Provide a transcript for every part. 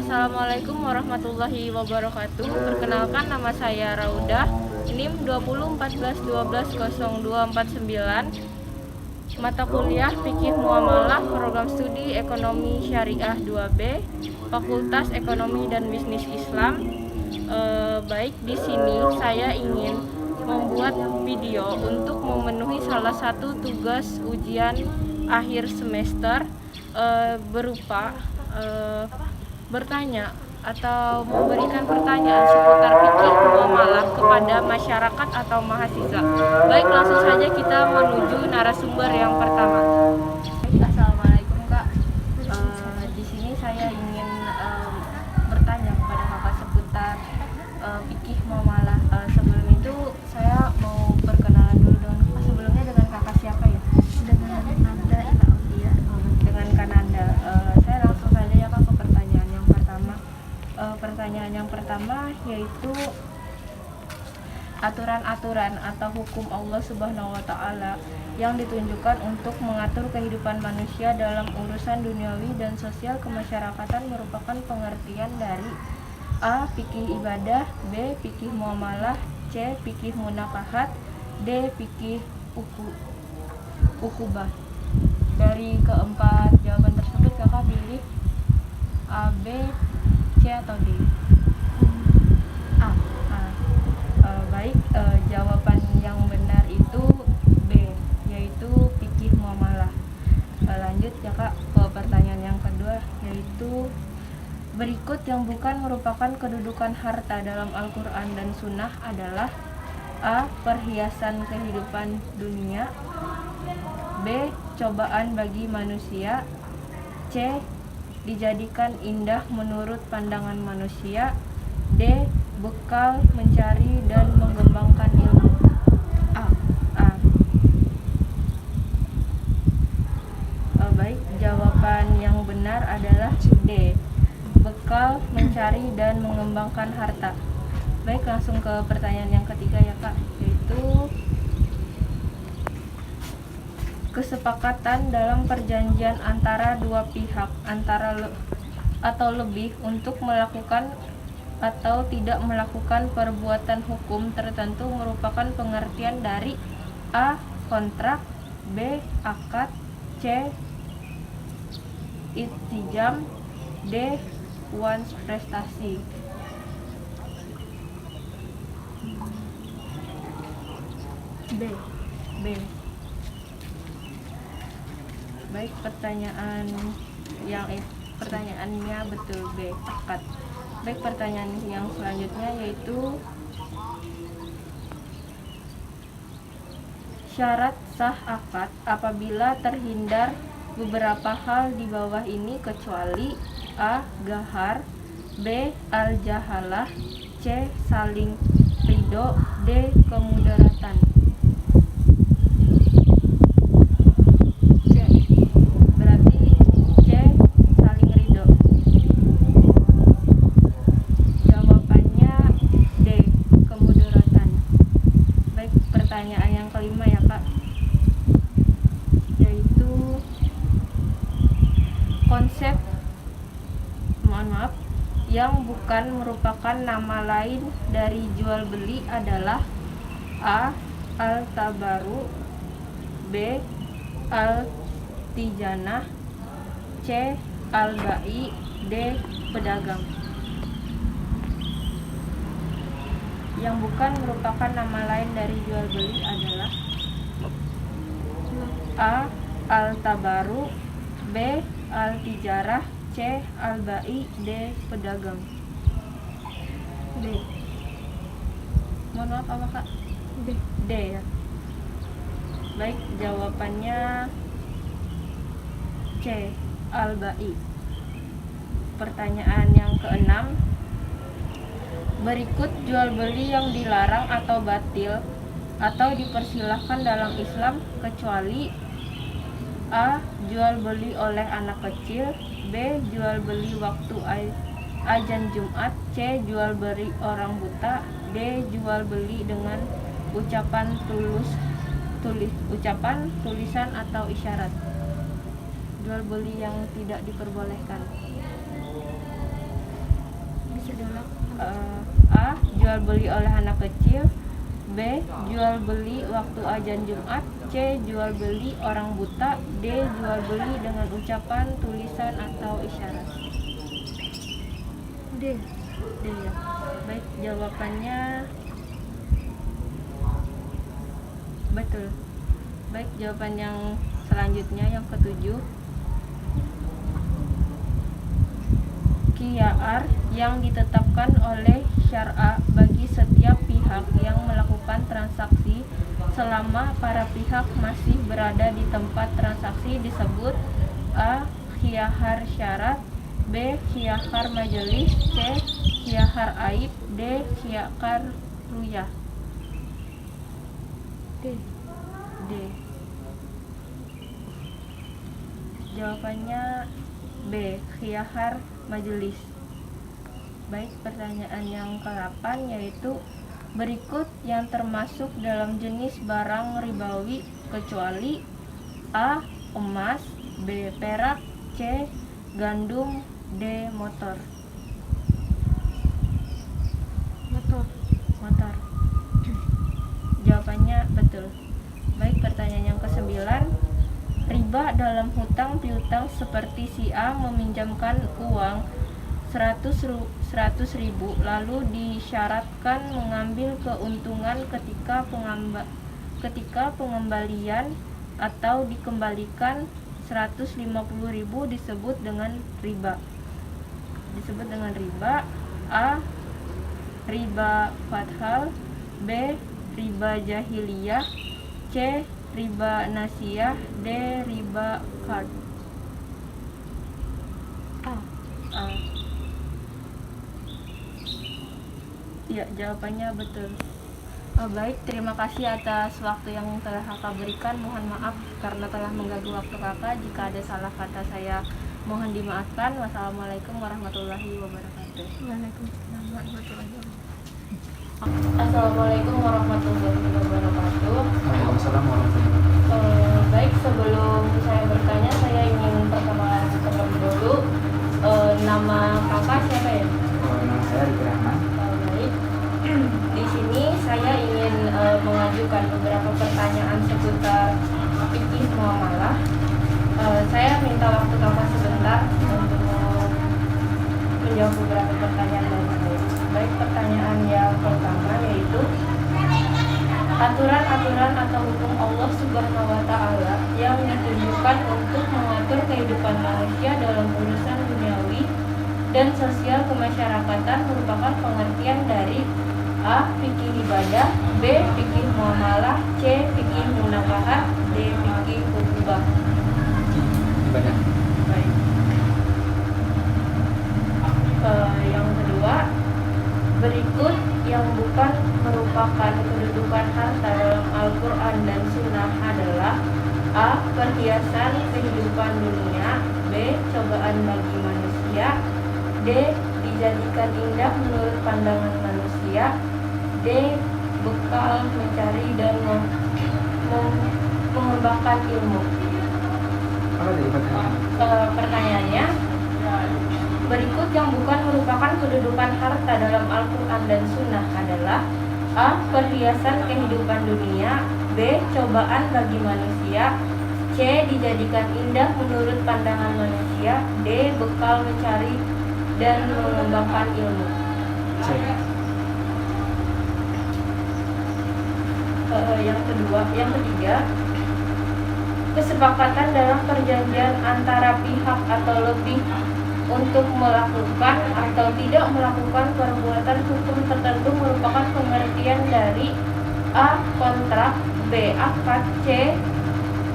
Assalamualaikum warahmatullahi wabarakatuh. Perkenalkan, nama saya Raudah, NIM 2014120249. Mata kuliah Fikih Muamalah, Program Studi Ekonomi Syariah 2B, Fakultas Ekonomi dan Bisnis Islam. Baik, di sini saya ingin membuat video untuk memenuhi salah satu tugas ujian akhir semester, berupa bertanya atau memberikan pertanyaan seputar fikih muamalah kepada masyarakat atau mahasiswa. Baik, langsung saja kita menuju narasumber yang pertama. Assalamualaikum Kak. Di sini saya ingin bertanya kepada Kakak seputar fikih muamalah. Sebelum itu saya mau perkenalan dulu dengan Kakak. Sebelumnya dengan Kakak siapa ya? Dengan Nanda Ilaudia. Dengan Kananda. Saya langsung saja ya Kak ke pertanyaan yang pertama. Pertanyaan yang pertama yaitu aturan-aturan atau hukum Allah Subhanahu wa taala yang ditunjukkan untuk mengatur kehidupan manusia dalam urusan duniawi dan sosial kemasyarakatan merupakan pengertian dari A. Fikih ibadah, B. Fikih muamalah, C. Fikih munakahat, D. Fikih ukubah. Dari keempat jawaban tersebut Kakak pilih A, B, C atau D? A. Baik, jawaban yang benar itu B, yaitu fikih muamalah. Lanjut ya Kak ke pertanyaan yang kedua, yaitu berikut yang bukan merupakan kedudukan harta dalam Al-Quran dan Sunnah adalah A. Perhiasan kehidupan dunia, B. Cobaan bagi manusia, C. Dijadikan indah menurut pandangan manusia, D. Bekal mencari dan mengembangkan ilmu. Baik, jawaban yang benar adalah D. Bekal mencari dan mengembangkan harta. Baik, langsung ke pertanyaan yang ketiga ya Kak, yaitu kesepakatan dalam perjanjian antara dua pihak atau lebih untuk melakukan atau tidak melakukan perbuatan hukum tertentu merupakan pengertian dari A. Kontrak, B. Akad, C. Ittijam, D. Uang prestasi. B. Baik, pertanyaannya betul, B. Akad. Baik, pertanyaan yang selanjutnya yaitu syarat sah akad apabila terhindar beberapa hal di bawah ini kecuali A. Gahar, B. Al-jahalah, C. Saling ridho, D. Kemudaratan. Berarti C. Saling ridho. Jawabannya D. Kemudaratan. Baik, pertanyaan yang kelima ya Kak, yaitu konsep yang bukan merupakan nama lain dari jual beli adalah A. Al-tabaru, B. Al-tijanah, C. Al-bai, D. Pedagang. Yang bukan merupakan nama lain dari jual beli adalah A. Al-tabaru, B. Al-tijarah, C. Al-bai, D. Pedagang. D. Mohon maaf, apa Kak? D ya. Baik, jawabannya C. Al-bai. Pertanyaan yang keenam, berikut jual beli yang dilarang atau batil atau dipersilahkan dalam Islam kecuali A. Jual beli oleh anak kecil, B. Jual beli waktu azan Jumat, C. Jual beli orang buta, D. Jual beli dengan ucapan tulisan atau isyarat. Jual beli yang tidak diperbolehkan. adalah A. Jual beli oleh anak kecil. B. Jual beli waktu azan Jumat. C. Jual beli orang buta. D. Jual beli dengan ucapan, tulisan, atau isyarat. D. D ya. Baik, jawabannya betul. Baik, jawaban yang selanjutnya yang ketujuh. Qiyar yang ditetapkan oleh syara bagi setiap pihak yang melakukan transaksi selama para pihak masih berada di tempat transaksi disebut A. Khiyar syarat. B. Khiyar majelis. C. Khiyar aib. D. Khiyar ruyah. D. D. Jawabannya B. Khiyar majelis. Baik, pertanyaan yang ke-8 yaitu berikut yang termasuk dalam jenis barang ribawi kecuali A. Emas. B. Perak. C. Gandum. D. Motor. Motor. Motor. Jawabannya betul. Baik, pertanyaan yang ke-9. Riba dalam hutang piutang seperti si A meminjamkan uang 100.000 lalu disyaratkan mengambil keuntungan ketika pengembalian atau dikembalikan 150.000 disebut dengan riba. A. Riba fathal. B. Riba jahiliyah. C. Riba nasiyah. D. Riba qard. A. A. Ya, jawabannya betul. Baik, terima kasih atas waktu yang telah kakak berikan. Mohon maaf karena telah mengganggu waktu kakak. Jika ada salah kata saya mohon dimaafkan. Wassalamualaikum warahmatullahi wabarakatuh. Waalaikumsalam warahmatullahi wabarakatuh. Assalamualaikum warahmatullahi wabarakatuh. Waalaikumsalam warahmatullahi wabarakatuh. Baik, sebelum saya bertanya, saya ingin perkenalan terlebih dulu. Nama kakak siapa ya? Nama saya Riki Rahman. Baik, di sini saya ingin mengajukan beberapa pertanyaan seputar fikih muamalah. Saya minta waktu kakak sebentar untuk menjawab beberapa pertanyaan dari saya. Baik, pertanyaan yang pertama yaitu aturan-aturan atau hukum Allah Subhanahu wa Ta'ala yang ditujukan untuk mengatur kehidupan manusia dalam urusan duniawi dan sosial kemasyarakatan merupakan pengertian dari A. Fikih ibadah. B. Fikih muamalah. C. Fikih munakahat. D. Fikih hukubah. Ibadah. Baik. Yang kedua, berikut yang bukan merupakan kedudukan harta dalam Al-Quran dan Sunnah adalah A. Perhiasan kehidupan dunia. B. Cobaan bagi manusia. D. Dijadikan indah menurut pandangan manusia. D. Bekal mencari dan mengembangkan ilmu. Apa tadi pertanyaan? Pertanyaannya, berikut yang bukan merupakan kedudukan harta dalam Al-Quran dan Sunnah adalah A. Perhiasan kehidupan dunia. B. Cobaan bagi manusia. C. Dijadikan indah menurut pandangan manusia. D. Bekal mencari dan mengembangkan ilmu. C. Yang ketiga, kesepakatan dalam perjanjian antara pihak atau lebih untuk melakukan atau tidak melakukan perbuatan hukum tertentu merupakan pengertian dari A. Kontrak. B. Akad. C.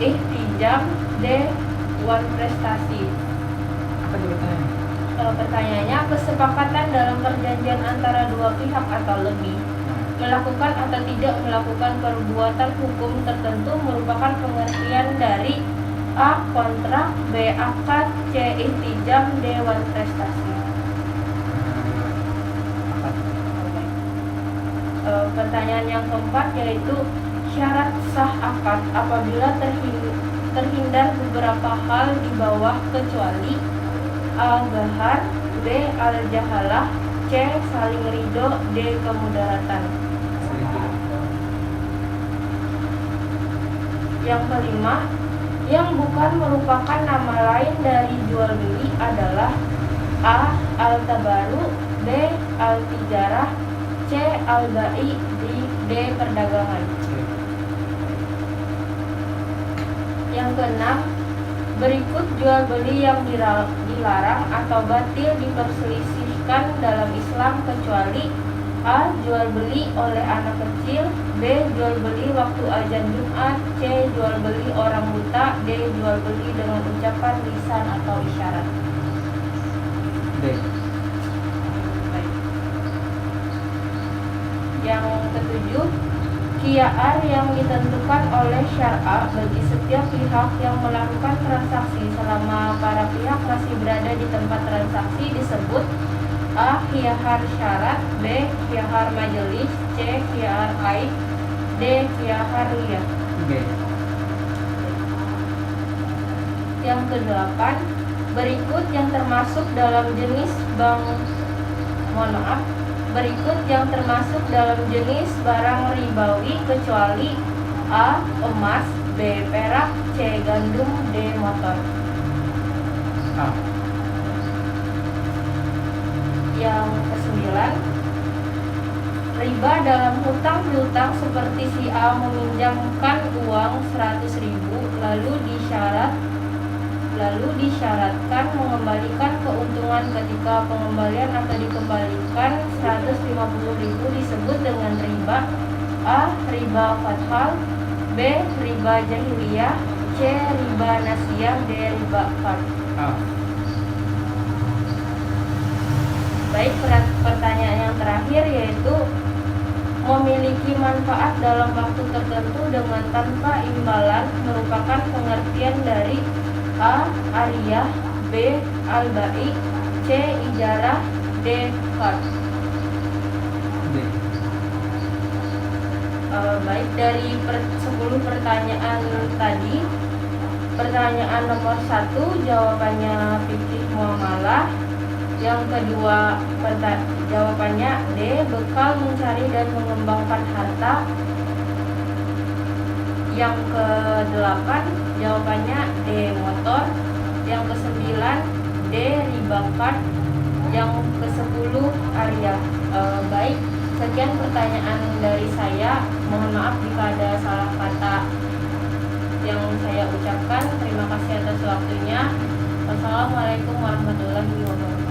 Ihtijam. D. Wan prestasi. Apa tadi pertanyaan? Pertanyaannya, kesepakatan dalam perjanjian antara dua pihak atau lebih melakukan atau tidak melakukan perbuatan hukum tertentu merupakan pengertian dari A. Kontrak. B. Akad. C. Ihtijam. D. Wan prestasi. Akad. Pertanyaan yang keempat yaitu syarat sah akad apabila terhindar beberapa hal di bawah kecuali A. Gahar. B. Al-jahalah. C. C. Saling ridho. D. Kemudaratan. Saling ridho. Yang kelima, yang bukan merupakan nama lain dari jual beli adalah A. Al-tabaru, B. Al-tijarah, C. Al-bai, D. Perdagangan. C. Yang keenam, berikut jual beli yang dilarang atau batil diperselisihkan dalam Islam kecuali A. Jual beli oleh anak kecil, B. Jual beli waktu azan Jumat, C. Jual beli orang buta, D. Jual beli dengan ucapan lisan atau isyarat. D. Baik. Yang ketujuh, qiyar yang ditentukan oleh syara bagi setiap pihak yang melakukan transaksi selama para pihak masih berada di tempat transaksi disebut A. Qiyar syarat, B. Qiyar majelis, C. Qiyar aib, D. Qiyar riyah. B. Yang kedelapan, berikut yang termasuk dalam jenis berikut yang termasuk dalam jenis barang ribawi kecuali A. Emas, B. Perak, C. Gandum, D. motor. A. Yang kesembilan, riba dalam hutang piutang seperti si A meminjamkan uang 100.000 lalu disyaratkan mengembalikan keuntungan ketika pengembalian atau dikembalikan 150.000 disebut dengan riba. A. Riba fathal, B. Riba jahiliyah, C. Riba nasiyah, D. Riba fard. A. Baik, pertanyaan yang terakhir yaitu memiliki manfaat dalam waktu tertentu dengan tanpa imbalan merupakan pengertian dari A. Ariyah, B. Al-bai, C. Ijarah, D. Qard. D. Baik, dari 10 pertanyaan tadi, pertanyaan nomor 1 jawabannya fikih muamalah. Yang kedua jawabannya D. Bekal mencari dan mengembangkan harta. Yang ke-8 jawabannya D. Motor. Yang ke-9 D. Riba qard. Yang ke-10 Arya. Baik, sekian pertanyaan dari saya. Mohon maaf jika ada salah kata yang saya ucapkan. Terima kasih atas waktunya. Wassalamualaikum warahmatullahi wabarakatuh.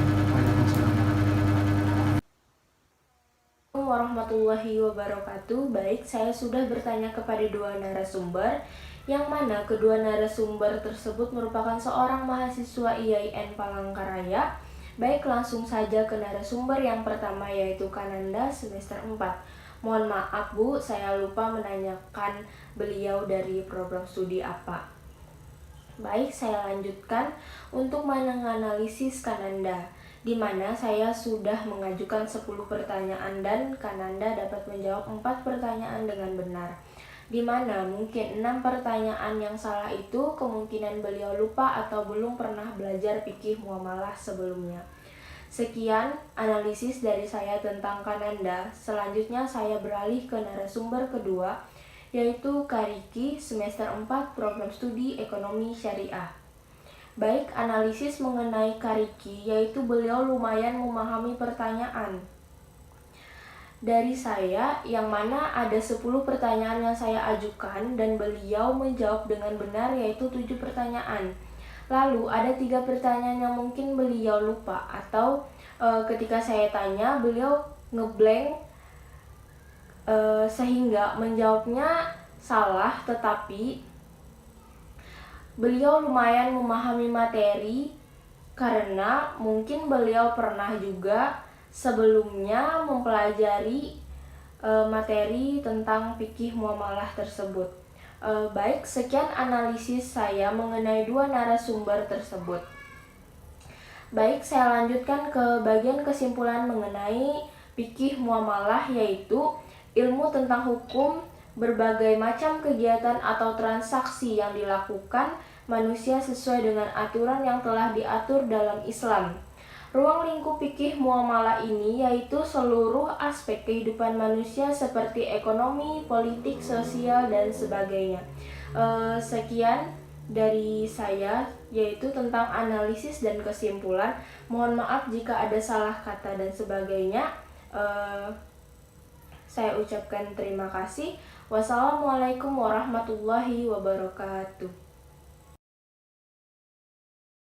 Warahmatullahi wabarakatuh. Baik, saya sudah bertanya kepada dua narasumber, yang mana kedua narasumber tersebut merupakan seorang mahasiswa IAIN Palangkaraya. Baik, langsung saja ke narasumber yang pertama, yaitu Kananda semester 4. Mohon maaf Bu, saya lupa menanyakan beliau dari program studi apa. Baik, saya lanjutkan untuk menganalisis Kananda, di mana saya sudah mengajukan 10 pertanyaan dan Kananda dapat menjawab 4 pertanyaan dengan benar. Di mana mungkin 6 pertanyaan yang salah itu kemungkinan beliau lupa atau belum pernah belajar fikih muamalah sebelumnya. Sekian analisis dari saya tentang Kananda. Selanjutnya saya beralih ke narasumber kedua, yaitu Kariki semester 4 program studi ekonomi syariah. Baik, analisis mengenai Kariki, yaitu beliau lumayan memahami pertanyaan dari saya, yang mana ada 10 pertanyaan yang saya ajukan dan beliau menjawab dengan benar, yaitu 7 pertanyaan. Lalu ada 3 pertanyaan yang mungkin beliau lupa atau ketika saya tanya beliau ngeblank sehingga menjawabnya salah, tetapi beliau lumayan memahami materi karena mungkin beliau pernah juga sebelumnya mempelajari materi tentang fikih muamalah tersebut. Baik, sekian analisis saya mengenai dua narasumber tersebut. Baik, saya lanjutkan ke bagian kesimpulan mengenai fikih muamalah, yaitu ilmu tentang hukum berbagai macam kegiatan atau transaksi yang dilakukan manusia sesuai dengan aturan yang telah diatur dalam Islam. Ruang lingkup fikih muamalah ini yaitu seluruh aspek kehidupan manusia seperti ekonomi, politik, sosial, dan sebagainya. Sekian dari saya, yaitu tentang analisis dan kesimpulan. Mohon maaf jika ada salah kata dan sebagainya. Saya ucapkan terima kasih. Wassalamualaikum warahmatullahi wabarakatuh.